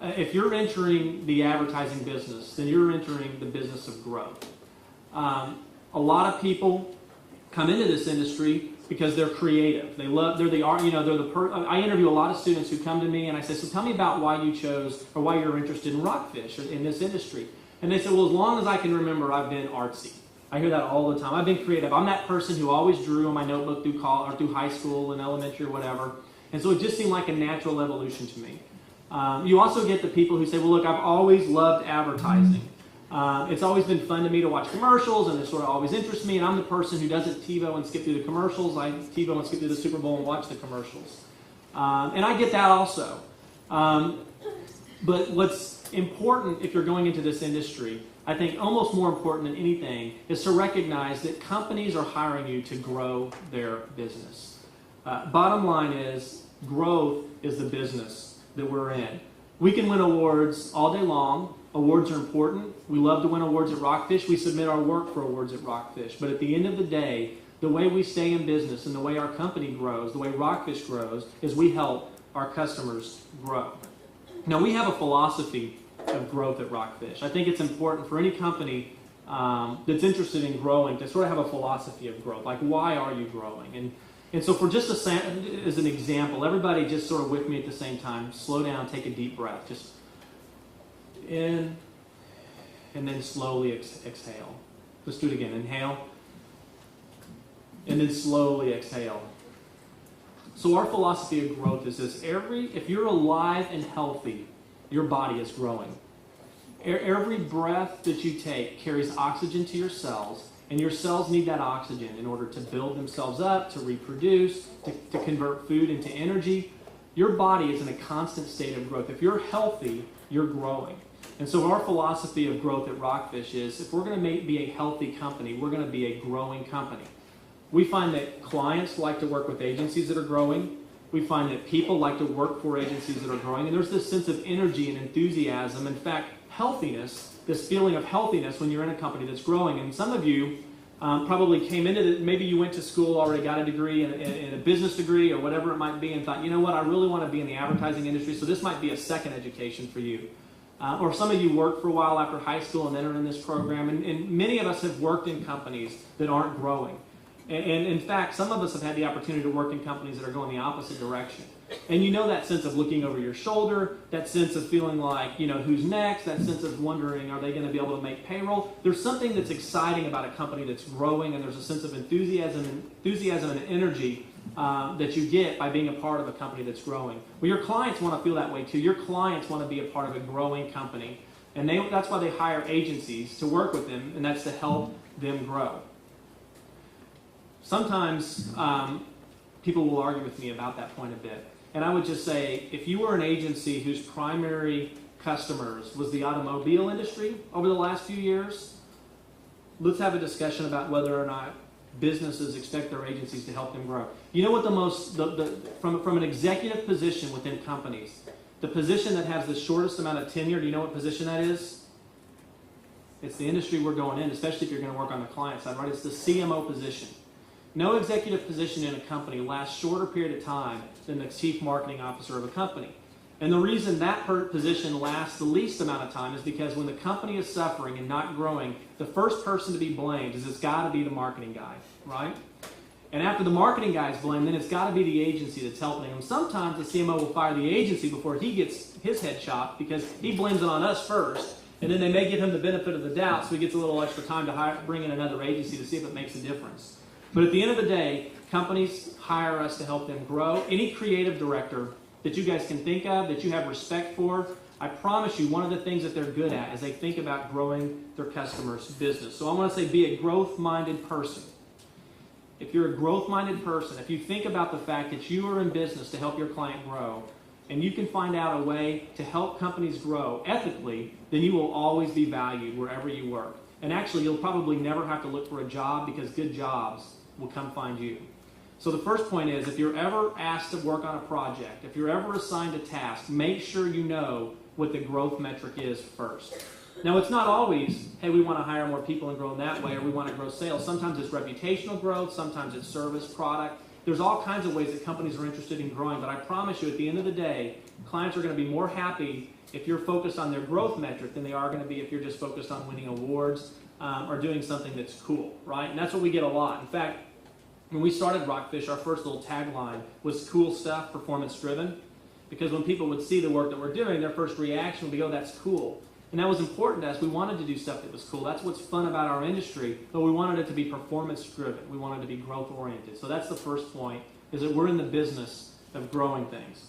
if you're entering the advertising business, then you're entering the business of growth. A lot of people come into this industry because they're creative. They're the art, I interview a lot of students who come to me and I say, so tell me about why you chose or why you're interested in rockfish or in this industry. And they say, well, as long as I can remember, I've been artsy. I hear that all the time. I've been creative. I'm that person who always drew on my notebook through high school and elementary or whatever. And so it just seemed like a natural evolution to me. You also get the people who say, well, look, I've always loved advertising. It's always been fun to me to watch commercials, and it sort of always interests me, and I'm the person who doesn't TiVo and skip through the commercials. I TiVo and skip through the Super Bowl and watch the commercials. And I get that also. But what's important if you're going into this industry, I think almost more important than anything, is to recognize that companies are hiring you to grow their business. Bottom line is, growth is the business that we're in. We can win awards all day long. Awards are important. We love to win awards at Rockfish. We submit our work for awards at Rockfish. But at the end of the day, the way we stay in business and the way our company grows, the way Rockfish grows, is we help our customers grow. Now, we have a philosophy of growth at Rockfish. I think it's important for any company that's interested in growing to sort of have a philosophy of growth. Like, why are you growing? And so for just as an example, everybody just sort of with me at the same time, slow down, take a deep breath. Just in, and then slowly exhale. Let's do it again. Inhale, and then slowly exhale. So our philosophy of growth is this. If you're alive and healthy, your body is growing. Every breath that you take carries oxygen to your cells, and your cells need that oxygen in order to build themselves up, to reproduce, to convert food into energy. Your body is in a constant state of growth. If you're healthy, you're growing. And so our philosophy of growth at Rockfish is, if we're going to be a healthy company, we're going to be a growing company. We find that clients like to work with agencies that are growing. We find that people like to work for agencies that are growing. And there's this sense of energy and enthusiasm. In fact, healthiness, this feeling of healthiness when you're in a company that's growing. And some of you probably came into it, maybe you went to school, already got a degree, in a business degree or whatever it might be, and thought, you know what, I really want to be in the advertising industry, so this might be a second education for you. Or some of you worked for a while after high school and entered in this program, and many of us have worked in companies that aren't growing. And in fact, some of us have had the opportunity to work in companies that are going the opposite direction. And you know that sense of looking over your shoulder, that sense of feeling like, who's next, that sense of wondering, are they going to be able to make payroll? There's something that's exciting about a company that's growing, and there's a sense of enthusiasm and energy that you get by being a part of a company that's growing. Well, your clients want to feel that way too. Your clients want to be a part of a growing company. And that's why they hire agencies to work with them, and that's to help them grow. Sometimes people will argue with me about that point a bit. And I would just say, if you were an agency whose primary customers was the automobile industry over the last few years, let's have a discussion about whether or not businesses expect their agencies to help them grow. You know what from an executive position within companies, the position that has the shortest amount of tenure, do you know what position that is? It's the industry we're going in, especially if you're going to work on the client side, right? It's the CMO position. No executive position in a company lasts a shorter period of time than the chief marketing officer of a company. And the reason that position lasts the least amount of time is because when the company is suffering and not growing, the first person to be blamed is it's got to be the marketing guy, right? And after the marketing guy is blamed, then it's got to be the agency that's helping him. Sometimes the CMO will fire the agency before he gets his head chopped because he blames it on us first. And then they may give him the benefit of the doubt, so he gets a little extra time to bring in another agency to see if it makes a difference. But at the end of the day, companies hire us to help them grow. Any creative director that you guys can think of, that you have respect for, I promise you one of the things that they're good at is they think about growing their customers' business. So I want to say be a growth-minded person. If you're a growth-minded person, if you think about the fact that you are in business to help your client grow, and you can find out a way to help companies grow ethically, then you will always be valued wherever you work. And actually, you'll probably never have to look for a job because good jobs will come find you. So the first point is, if you're ever asked to work on a project, if you're ever assigned a task, make sure you know what the growth metric is first. Now, it's not always, hey, we want to hire more people and grow in that way, or we want to grow sales. Sometimes it's reputational growth. Sometimes it's service, product. There's all kinds of ways that companies are interested in growing, but I promise you, at the end of the day, Clients are going to be more happy if you're focused on their growth metric than they are going to be if you're just focused on winning awards or doing something that's cool, right? And that's what we get a lot. In fact, when we started Rockfish, our first little tagline was cool stuff, performance driven. Because when people would see the work that we're doing, their first reaction would be, oh, that's cool. And that was important to us. We wanted to do stuff that was cool. That's what's fun about our industry, but we wanted it to be performance driven. We wanted it to be growth oriented. So that's the first point, is that we're in the business of growing things.